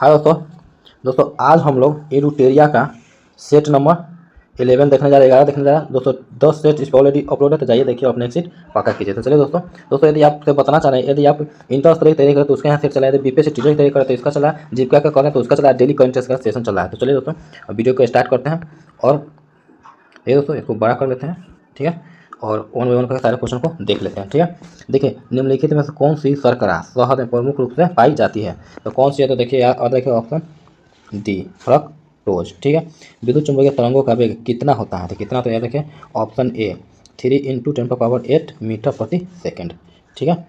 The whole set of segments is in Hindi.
हाँ दोस्तों आज हम लोग एडुटेरिया का सेट नंबर 11 देखने जा रहे हैं, 11 देखने जा रहे हैं दोस्तों। 10 सेट इस पर ऑलरेडी अपलोड है, तो जाइए देखिए अपने सीट पक्का कीजिए। तो चलिए दोस्तों यदि आपसे बताना चाह रहे हैं, यदि आप इंटर स्तरीय तैयारी करें तो उसके यहाँ सेट चला है, यदि बीपीएससी टीचर की तैयारी करें तो इसका चला है, जीविका का करें तो उसका चला है, डेली करंट का सेशन चल रहा है। तो चलिए दोस्तों वीडियो को स्टार्ट करते हैं और ये दोस्तों इसको बड़ा कर लेते हैं, ठीक है, और वन बाई वन करके सारे क्वेश्चन को देख लेते हैं, ठीक है। देखिए निम्नलिखित में से कौन सी शर्करा शहद में प्रमुख रूप से पाई जाती है, तो कौन सी है, तो देखिए और देखिए ऑप्शन डी फ्रक्टोज, ठीक है। विद्युत चुंबकीय तरंगों का वेग कितना होता है, तो कितना, तो याद रखिए ऑप्शन ए 3 × 10⁸ मीटर प्रति सेकेंड, ठीक है।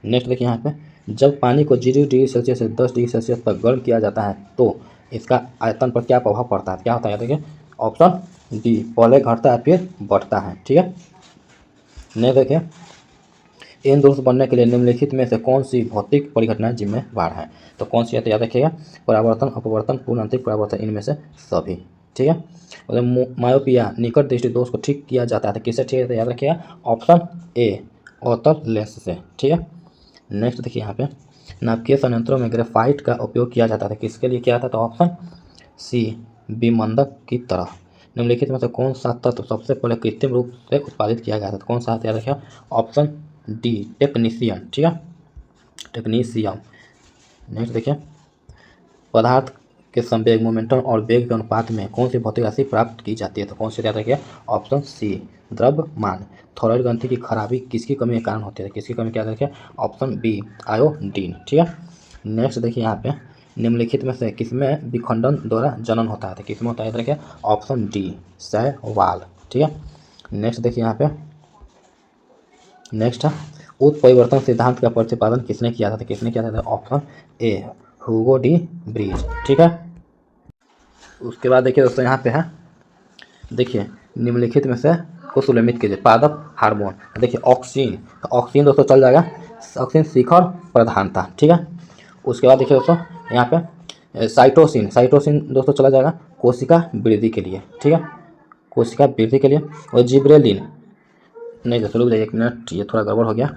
नेक्स्ट देखिए यहाँ पे जब पानी को 0 डिग्री सेल्सियस से 10 डिग्री सेल्सियस पर गर्म किया जाता है तो इसका आयतन पर क्या प्रभाव पड़ता है, क्या होता है, देखिए ऑप्शन डी पहले घटता है फिर बढ़ता है, ठीक है। नेक्स्ट देखिए इन दोष बनने के लिए निम्नलिखित में से कौन सी भौतिक परिघटनाएं जिम्मेवार हैं, तो कौन सी है, तो याद रखिएगा परावर्तन, अपवर्तन, पूर्ण आंतरिक परावर्तन, इनमें से सभी, ठीक है। और मायोपिया निकट दृष्टि दोष को ठीक किया जाता है तो किससे ठीक है, तो याद रखिएगा ऑप्शन ए अवतल लेंस से, ठीक है। नेक्स्ट देखिए यहाँ पे नाभिकीय संयंत्रों में ग्रेफाइट का उपयोग किया जाता था, किसके लिए किया था, तो ऑप्शन सी विमंदक की तरह। निम्नलिखित में से कौन सा तत्व सबसे पहले कृत्रिम रूप से उत्पादित किया गया था, तो कौन सा, याद रखिए ऑप्शन डी टेक्नीशियम, ठीक है, टेक्नीशियम। नेक्स्ट देखिए पदार्थ के संवेग मोमेंटम और वेग के अनुपात में कौन सी भौतिक राशि प्राप्त की जाती है, तो कौन सी, याद रखिए ऑप्शन सी द्रव्यमान। थोराइड ग्रंथि की खराबी किसकी कमी के कारण होती है, किसकी कमी, क्या रखिए ऑप्शन बी आयोडीन, ठीक है। नेक्स्ट देखिए यहाँ पे निम्नलिखित में से किसमें विखंडन द्वारा जनन होता है, तो किसमें होता है, याद रखिए ऑप्शन डी शैवाल, ठीक है। नेक्स्ट देखिए यहाँ पे नेक्स्ट उत्परिवर्तन सिद्धांत का प्रतिपादन किसने किया था, तो किसने किया था, option A Hugo de Vries, ठीक है। उसके बाद देखिए दोस्तों यहाँ पे है, देखिए निम्नलिखित में से कुछ उल्लेखित कीजिए पादप हार्मोन, देखिए ऑक्सीन, तो ऑक्सीन दोस्तों चल जाएगा, ऑक्सीन शिखर प्रधानता, ठीक है। उसके बाद देखिए दोस्तों यहाँ पे साइटोसिन, साइटोसिन दोस्तों चला जाएगा कोशिका वृद्धि के लिए, ठीक है, कोशिका वृद्धि के लिए। और जिब्रेलिन, नहीं दोस्तों रुक जाइए 1 मिनट, ये थोड़ा गड़बड़ हो गया,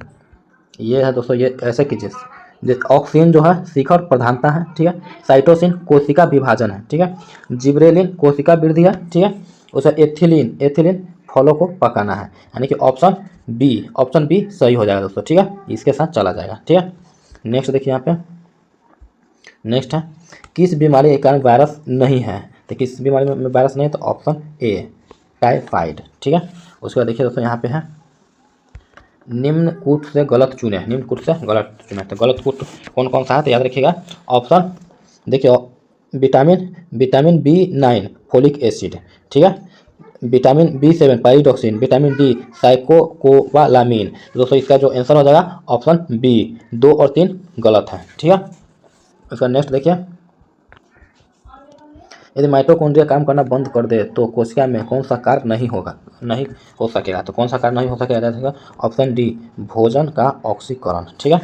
ये है दोस्तों, ये ऐसे कीजिए ऑक्सीन जो है शिखर प्रधानता है, ठीक है, साइटोसिन कोशिका विभाजन है, ठीक है, जिब्रेलिन कोशिका वृद्धि है, ठीक है, उसे एथिलीन, एथिलीन फलों को पकाना है, यानी कि ऑप्शन बी सही हो जाएगा दोस्तों, ठीक है, इसके साथ चला जाएगा, ठीक है। नेक्स्ट देखिए यहाँ पे नेक्स्ट है किस बीमारी के कारण वायरस नहीं है, तो किस बीमारी में वायरस नहीं है, तो ऑप्शन ए टाइफाइड, ठीक है। उसके बाद देखिए दोस्तों यहाँ पे है निम्न कूट से गलत चुने, निम्न कूट से गलत चुने, तो गलत कूट कौन कौन सा है, तो याद रखिएगा ऑप्शन देखिए विटामिन B9 फोलिक एसिड, ठीक है, विटामिन B7 पाइरिडॉक्सिन, विटामिन डी साइकोकोबालामिन। दोस्तों इसका जो आंसर हो जाएगा ऑप्शन बी, 2 और 3 गलत है, ठीक है। उसका नेक्स्ट देखिए यदि माइटोकॉन्ड्रिया काम करना बंद कर दे तो कोशिका में कौन सा कार्य नहीं हो सकेगा, तो कौन सा कार्य नहीं हो सकेगा, ऑप्शन डी भोजन का ऑक्सीकरण, ठीक है।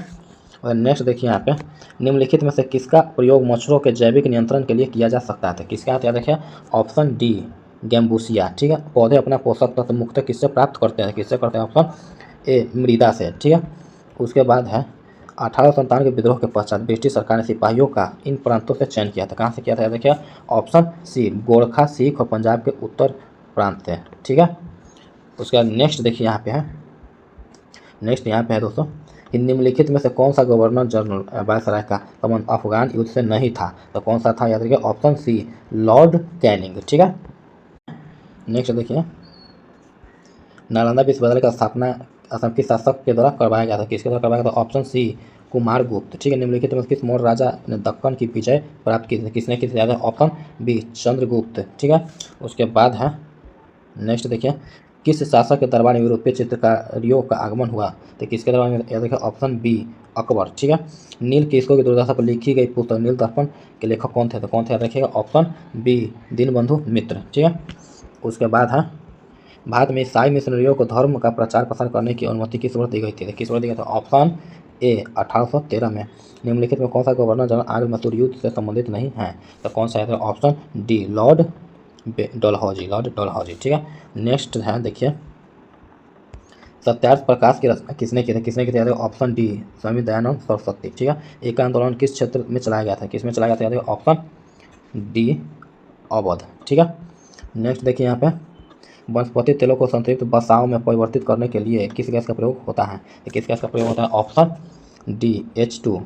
और नेक्स्ट देखिए यहाँ पे निम्नलिखित में से किसका प्रयोग मच्छरों के जैविक नियंत्रण के लिए किया जा सकता है, किसका, याद रखिए ऑप्शन डी गैम्बूसिया, ठीक है। पौधे अपना पोषक तत्व मुख्यतः किससे प्राप्त करते हैं, ऑप्शन ए मृदा से, ठीक है। उसके बाद है 1857 के विद्रोह के पश्चात ब्रिटिश सरकार ने सिपाहियों का इन प्रांतों से चयन किया था, कहाँ से किया था, देखिए ऑप्शन सी गोरखा, सिख और पंजाब के उत्तर प्रांत से, ठीक है। उसके बाद नेक्स्ट देखिए यहाँ पे है दोस्तों कि निम्नलिखित में से कौन सा गवर्नर जनरल वायसराय का संबंध अफगान युद्ध से नहीं था, तो कौन सा था, याद रखिए ऑप्शन सी लॉर्ड कैनिंग, ठीक है। नेक्स्ट देखिए नालंदा विश्वविद्यालय का स्थापना असम के शासक के द्वारा करवाया गया था, किसके द्वारा करवाया गया था, ऑप्शन सी कुमारगुप्त, ठीक है। निम्नलिखित में किस मौर्य राजा ने दक्कन की विजय प्राप्त की थी, किसने की थी, ऑप्शन बी चंद्रगुप्त, ठीक है। उसके बाद है नेक्स्ट देखिए किस शासक के दरबार में यूरोपीय चित्रकारियों का आगमन हुआ, तो किसके दरबार में, याद रखिए ऑप्शन बी अकबर, ठीक है। नील किसको की दुर्दशा पर लिखी गई पुस्तक नील दर्पण के लेखक कौन थे, तो कौन थे, याद रखिएगा ऑप्शन बी दीनबंधु मित्र, ठीक है। उसके बाद है भारत में ईसाई मिशनरियों को धर्म का प्रचार प्रसार करने की अनुमति किस वर्ष दी गई थी, किस वर्ष दी गई थी, ऑप्शन ए 1813 में। निम्नलिखित में कौन सा गवर्नर जनरल आंग्ल मसूर युद्ध से संबंधित नहीं है, तो कौन सा है, ऑप्शन डी लॉर्ड डलहौजी, ठीक है। नेक्स्ट है देखिए सत्यार्थ प्रकाश की रचना किसने की थी? किसने की थी? याद है ऑप्शन डी स्वामी दयानंद सरस्वती। ठीक है। एक आंदोलन किस क्षेत्र में चलाया गया था? किस में चलाया गया था? याद है ऑप्शन डी अवध। ठीक है। नेक्स्ट देखिए यहाँ पे वनस्पति तेलों को संतृप्त वसाओं में परिवर्तित करने के लिए किस गैस का प्रयोग होता है? तो किस गैस का प्रयोग होता है? Option D H2।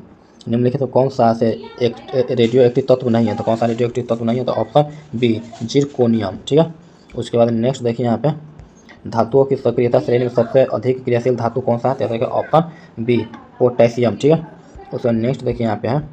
निम्नलिखित तो कौन सा से एक रेडियो एक्टिव तत्व नहीं है? तो कौन सा रेडियो एक्टिव तत्व नहीं है? तो ऑप्शन बी जिरकोनियम। ठीक है। उसके बाद नेक्स्ट देखिए यहाँ पे धातुओं की सक्रियता श्रेणी में सबसे अधिक क्रियाशील धातु कौन सा है? तो देखिए ऑप्शन बी पोटेशियम। ठीक है। उसके बाद नेक्स्ट देखिए यहाँ पे है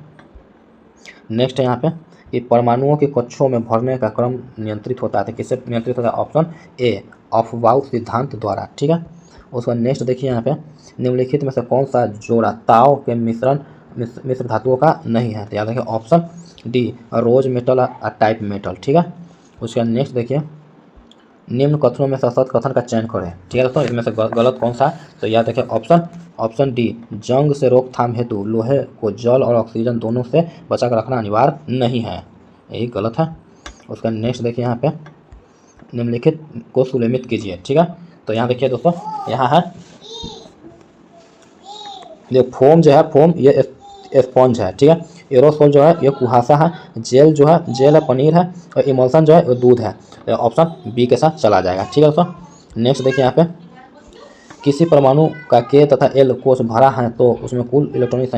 नेक्स्ट है यहाँ पे कि परमाणुओं के कक्षों में भरने का क्रम नियंत्रित होता है। तो किससे नियंत्रित होता है? ऑप्शन ए अफवाउ सिद्धांत द्वारा। ठीक है। उसका नेक्स्ट देखिए यहाँ पे निम्नलिखित में से कौन सा जोड़ा ताव के मिश्र धातुओं का नहीं है? तो याद रखिए ऑप्शन डी रोज मेटल टाइप मेटल। ठीक है। उसका नेक्स्ट देखिए निम्न कथनों में से सत कथन का चयन करें। ठीक है दोस्तों, इसमें से गलत कौन सा है? तो याद रखिए ऑप्शन डी जंग से रोकथाम हेतु लोहे को जल और ऑक्सीजन दोनों से बचा कर रखना अनिवार्य नहीं है, यही गलत है। उसका नेक्स्ट देखिए यहाँ पे निम्नलिखित को सुलेमित कीजिए। ठीक है। तो यहाँ देखिए दोस्तों, यहाँ है ये फोम जो है, फोम ये स्पॉन्ज है। ठीक है। एरोसोल जो है ये कुहासा है, जेल जो है जेल है पनीर है, और इमल्सन जो है वो दूध है। तो ऑप्शन बी के साथ चला जाएगा। ठीक है दोस्तों। नेक्स्ट देखिए यहाँ पे किसी परमाणु का K तथा L कोष भरा है तो उसमें कुल इलेक्ट्रॉनिक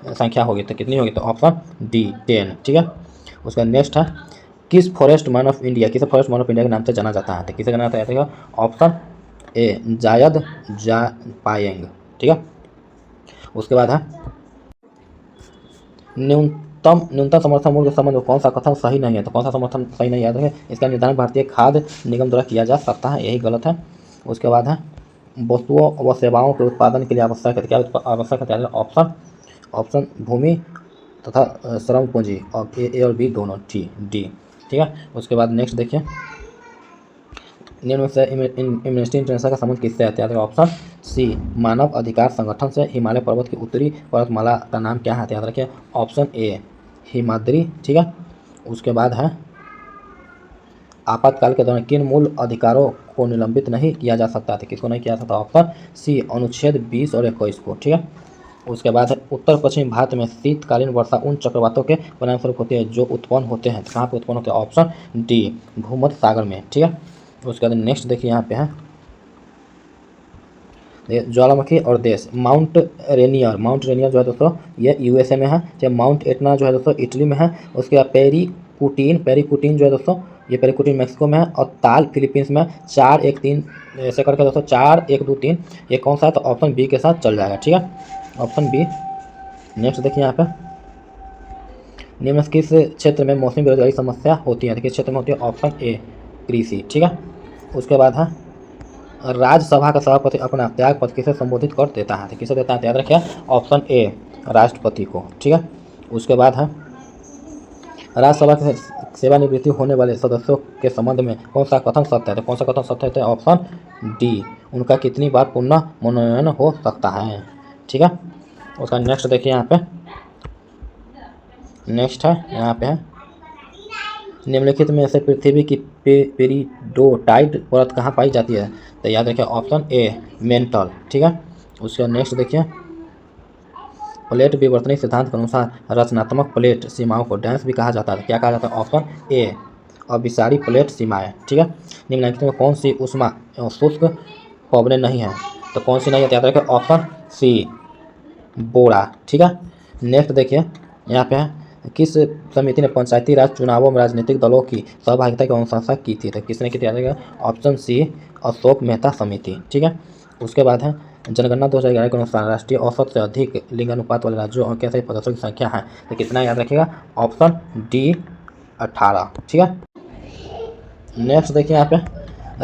संख्या होगी, तो कितनी होगी? तो ऑप्शन डी 10। ठीक है। उसका नेक्स्ट है किस फॉरेस्ट मैन ऑफ इंडिया, किसे फॉरेस्ट मैन ऑफ इंडिया के नाम से जाना जाता है? तो किसे जाना जाता है? ऑप्शन ए जायद पायेंग। ठीक है। उसके बाद है न्यूनतम समर्थन मूल्य के संबंध में कौन सा कथन सही नहीं है? तो कौन सा समर्थन सही नहीं है? इसका निर्धारण भारतीय खाद्य निगम द्वारा किया जा सकता है, यही गलत है। उसके बाद है वस्तुओं व सेवाओं के उत्पादन के लिए आवश्यक है, क्या आवश्यक है? ऑप्शन भूमि तथा श्रम पूंजी, और ए और बी दोनों डी। ठीक है। उसके बाद नेक्स्ट देखिए निम्न में से एम्नेस्टी इंटरनेशनल का संबंध किससे है? याद ऑप्शन सी मानव अधिकार संगठन से। हिमालय पर्वत की उत्तरी पर्वतमाला का नाम क्या है? याद रखिए ऑप्शन ए हिमाद्री। ठीक है। उसके बाद है आपातकाल के दौरान किन मूल अधिकारों को निलंबित नहीं किया जा सकता था? किसको नहीं किया जा सकता? ऑप्शन सी अनुच्छेद 20 और 21 को। ठीक है। उसके बाद है उत्तर पश्चिम भारत में शीतकालीन वर्षा उन चक्रवातों के परिणामस्वरूप होती है जो उत्पन्न होते हैं। कहाँ पे उत्पन्न होते हैं? ऑप्शन डी भूमध्य सागर में। ठीक है। उसके बाद नेक्स्ट देखिए यहाँ पे है ज्वालामुखी और देश माउंट रेनियर जो है दोस्तों ये USA में है। चाहे माउंट एटना जो है दोस्तों इटली में है। उसके बाद पेरीकुटीन जो है दोस्तों ये पेरीकुटीन मैक्सिको में है, और ताल फिलीपींस में। 4 1 3 ऐसे करके दोस्तों 4 1 2 3 ये कौन सा है? तो ऑप्शन बी के साथ चल जाएगा। ठीक है। Option B. नेक्स्ट देखिए यहाँ पे निम्न किस क्षेत्र में मौसमी बेरोजगारी समस्या होती है? किस क्षेत्र में होती है? ऑप्शन ए कृषि। ठीक है। उसके बाद है राज्यसभा का सभापति अपना त्याग पत्र किसे संबोधित कर देता है? किसे देता है? याद रखिए ऑप्शन ए राष्ट्रपति को। ठीक है। उसके बाद है राज्यसभा के सेवानिवृत्ति होने वाले सदस्यों के संबंध में कौन सा कथन सत्य है? तो कौन सा कथन सत्य है? ऑप्शन डी उनका कितनी बार पुनः मनोनयन हो सकता है। ठीक है। उसका नेक्स्ट देखिए यहाँ पे नेक्स्ट है यहाँ पे है निम्नलिखित में से पृथ्वी की पेरिडोटाइट परत कहाँ पाई जाती है? तो याद रखिए ऑप्शन ए मेंटल। ठीक है। उसका नेक्स्ट देखिए प्लेट विवर्तनिक सिद्धांत के अनुसार रचनात्मक प्लेट सीमाओं को डेंस भी कहा जाता है। क्या कहा जाता है? ऑप्शन ए अभिसारी प्लेट सीमाएं। ठीक है। निम्नलिखित में कौन सी उष्मा एवं शुष्क पवनें नहीं है? तो कौन सी नहीं है? याद रखिए ऑप्शन सी बोरा। ठीक है। नेक्स्ट देखिए यहाँ पे है किस समिति ने पंचायती राज चुनावों में राजनीतिक दलों की सहभागिता की अनुशंसा की थी? तो किसने की थी? याद रखिएगा ऑप्शन सी अशोक मेहता समिति। ठीक है। उसके बाद है जनगणना 2011 के अनुसार राष्ट्रीय औसत से अधिक लिंगानुपात वाले राज्यों और कैसे सदस्यों की संख्या है? तो कितना? याद रखिएगा ऑप्शन डी 18। ठीक है। नेक्स्ट देखिए यहाँ पे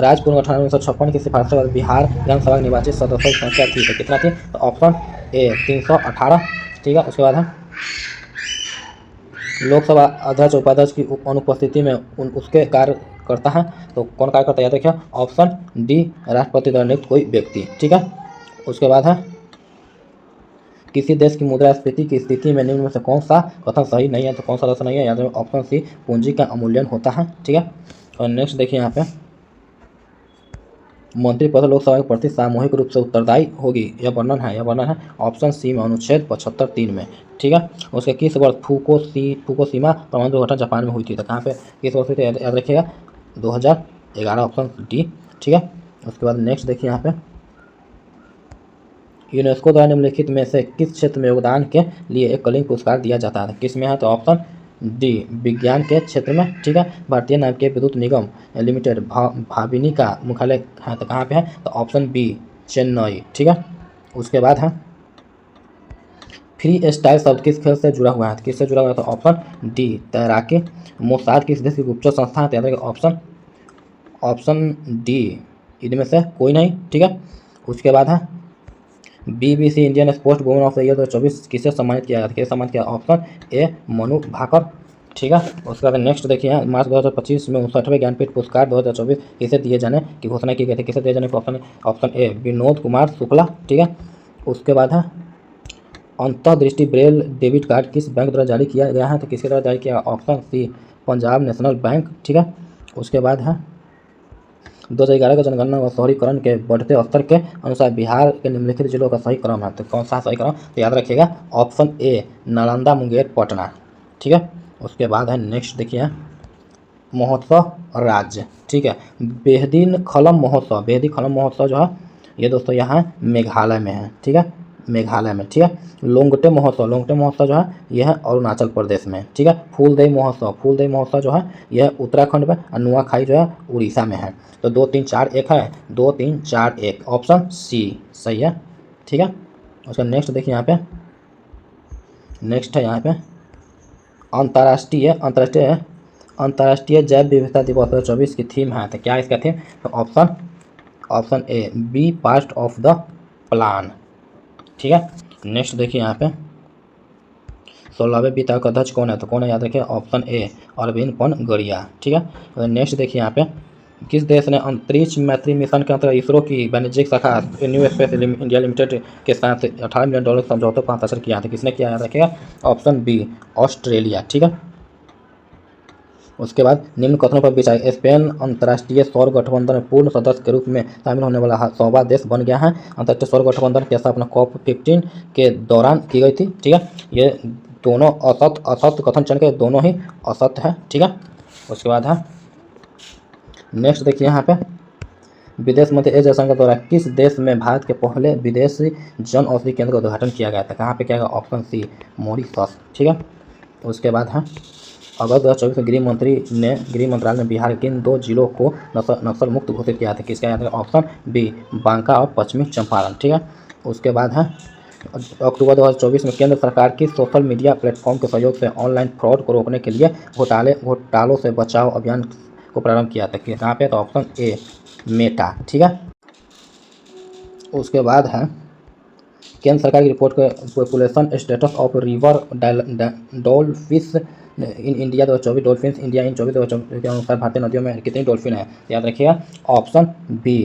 राज्य पुनर्गठन 1956 की सिफारिश के बाद बिहार विधानसभा के निर्वाचित सदस्यों की संख्या थी, तो कितना थी? तो ऑप्शन ए 318। ठीक है। उसके बाद है लोकसभा अध्यक्ष उपाध्यक्ष की अनुपस्थिति में उसके कार्य करता है, तो कौन कार्य करता है? याद रखिए ऑप्शन डी राष्ट्रपति द्वारा नियुक्त कोई व्यक्ति। ठीक है। उसके बाद है किसी देश की मुद्रास्फीति की स्थिति में निम्न में से कौन सा कथन सही नहीं है? तो कौन सा कथन नहीं है? याद रखिए ऑप्शन सी पूंजी का अवमूल्यन होता है। ठीक है। और नेक्स्ट देखिए यहाँ पे मंत्री पद लोकसभा के प्रति सामूहिक रूप से उत्तरदायी होगी, यह वर्णन है ऑप्शन सी में अनुच्छेद 75(3) में। ठीक है, उसके किस वर्ष फुकुशिमा परमाणु दुर्घटना जापान में हुई थी, तो कहाँ पे किस वर्ष हुई थी, याद रखिएगा 2011, ऑप्शन डी। ठीक है, उसके बाद नेक्स्ट देखिए यहाँ पे, यूनेस्को द्वारा निम्नलिखित में से किस क्षेत्र में योगदान के लिए एक कलिंग पुरस्कार दिया जाता है, किस में है, तो ऑप्शन डी विज्ञान के क्षेत्र में। ठीक है, भारतीय नाभिकीय विद्युत निगम लिमिटेड भाविनी का मुख्यालय है, तो कहाँ पे है, तो ऑप्शन बी चेन्नई। ठीक है, उसके बाद है फ्री स्टाइल शब्द किस खेल से जुड़ा हुआ है, किससे जुड़ा हुआ है, तो ऑप्शन डी तैराकी। मोसाद किस देश की गुप्तचर संस्था है, तो ऑप्शन डी इनमें से कोई नहीं। ठीक है, उसके बाद है BBC Indian sports women of the year 2024 किसे सम्मानित किया गया, किसे सम्मानित किया, ऑप्शन ए मनु भाकर। ठीक है, उसके बाद नेक्स्ट देखिए, मार्च 2025 में 59वें ज्ञानपीठ पुरस्कार 2024 किसे दिए जाने की घोषणा की गई थी, किसे दिए जाने की, ऑप्शन ए विनोद कुमार शुक्ला। ठीक है, उसके बाद है अंतर्दृष्टि ब्रेल डेबिट कार्ड किस बैंक द्वारा जारी किया गया है, तो किसके द्वारा जारी किया, option C Punjab National Bank. ठीक है, उसके बाद है 2011 का जनगणना व शहरीकरण के बढ़ते स्तर के अनुसार बिहार के निम्नलिखित जिलों का सही क्रम है, तो कौन सा सही क्रम, तो याद रखिएगा ऑप्शन ए नालंदा मुंगेर पटना। ठीक है, उसके बाद है नेक्स्ट देखिए महोत्सव राज्य। ठीक है, बेहदी खलम महोत्सव जो है ये दोस्तों यहाँ मेघालय में है। ठीक है, मेघालय में। ठीक है, लोंगटे महोत्सव जो है यह है अरुणाचल प्रदेश में। ठीक है, फूलदेई महोत्सव जो है यह उत्तराखंड में, और नुआखाई जो है उड़ीसा में है। तो 2 3 4 1 है, 2 3 4 1 ऑप्शन सी सही है। ठीक है, उसका नेक्स्ट देखिए यहाँ पे, नेक्स्ट है यहाँ पे अंतर्राष्ट्रीय जैव विविधता दिवस 2024 की थीम है, तो क्या इसका थीम, तो option A B part of the plan. ठीक है, नेक्स्ट देखिए यहाँ पे 16वें वित्त आयोग का अध्यक्ष कौन है, तो कौन है, याद रखिए ऑप्शन ए अरविंद पनगड़िया। ठीक है, नेक्स्ट देखिए यहाँ पे किस देश ने अंतरिक्ष मैत्री मिशन के अंतर्गत इसरो की वाणिज्यिक शाखा न्यू स्पेस इंडिया लिमिटेड के साथ $18 मिलियन समझौते पर हस्ताक्षर किया था, किसने किया, याद रखिएगा ऑप्शन बी ऑस्ट्रेलिया। ठीक है, उसके बाद निम्न कथनों पर विचार, स्पेन अंतर्राष्ट्रीय सौर गठबंधन में पूर्ण सदस्य के रूप में शामिल होने वाला 100वां देश बन गया है। अंतर्राष्ट्रीय सौर गठबंधन की स्थापना COP15 के दौरान की गई थी। ठीक है, ये दोनों असत्य कथन चयन के दोनों ही असत्य है। ठीक है, उसके बाद है नेक्स्ट देखिए यहाँ पे विदेश मंत्री एस जयशंकर द्वारा किस देश में भारत के पहले विदेशी जन औषधि केंद्र का उद्घाटन किया गया था, कहाँ पे किया गया, ऑप्शन सी मॉरिशस। ठीक है, उसके बाद है अगस्त 2024 में गृह मंत्रालय ने बिहार के इन 2 जिलों को नक्सल मुक्त घोषित किया था, किसका, याद है ऑप्शन बी बांका और पश्चिमी चंपारण। ठीक है, उसके बाद है अक्टूबर 2024 में केंद्र सरकार की सोशल मीडिया प्लेटफॉर्म के सहयोग से ऑनलाइन फ्रॉड को रोकने के लिए घोटालों से बचाव अभियान को प्रारंभ किया था, कहाँ पे, तो ऑप्शन ए मेटा। ठीक है, उसके बाद है केंद्र सरकार की रिपोर्ट के population status of river dolphins in India 2024 dolphins India in 2024 के अनुसार भारतीय नदियों में कितनी डॉल्फिन है, याद रखिएगा ऑप्शन बी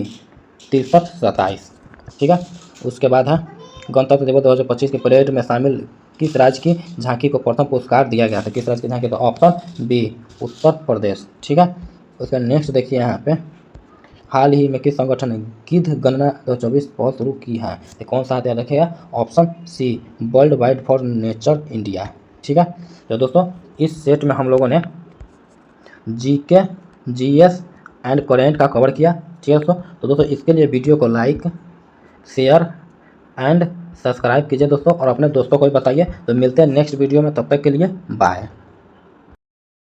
63-27। ठीक है, उसके बाद है गणतंत्र दिवस 2025 के परेड में शामिल किस राज्य की झांकी को प्रथम पुरस्कार दिया गया था, किस राज्य की झांकी, तो ऑप्शन बी उत्तर प्रदेश। ठीक है, उसका नेक्स्ट देखिए यहाँ पे हाल ही में किस संगठन ने गिद्ध गणना 2024 पहल शुरू की है, ये कौन सा याद रखिएगा option C world wide for nature India. ठीक है, तो दोस्तों इस सेट में हम लोगों ने GK GS एंड करेंट का कवर किया। ठीक है दोस्तों, तो दोस्तों इसके लिए वीडियो को लाइक शेयर एंड सब्सक्राइब कीजिए दोस्तों, और अपने दोस्तों को भी बताइए। तो मिलते हैं नेक्स्ट वीडियो में, तब तक के लिए बाय।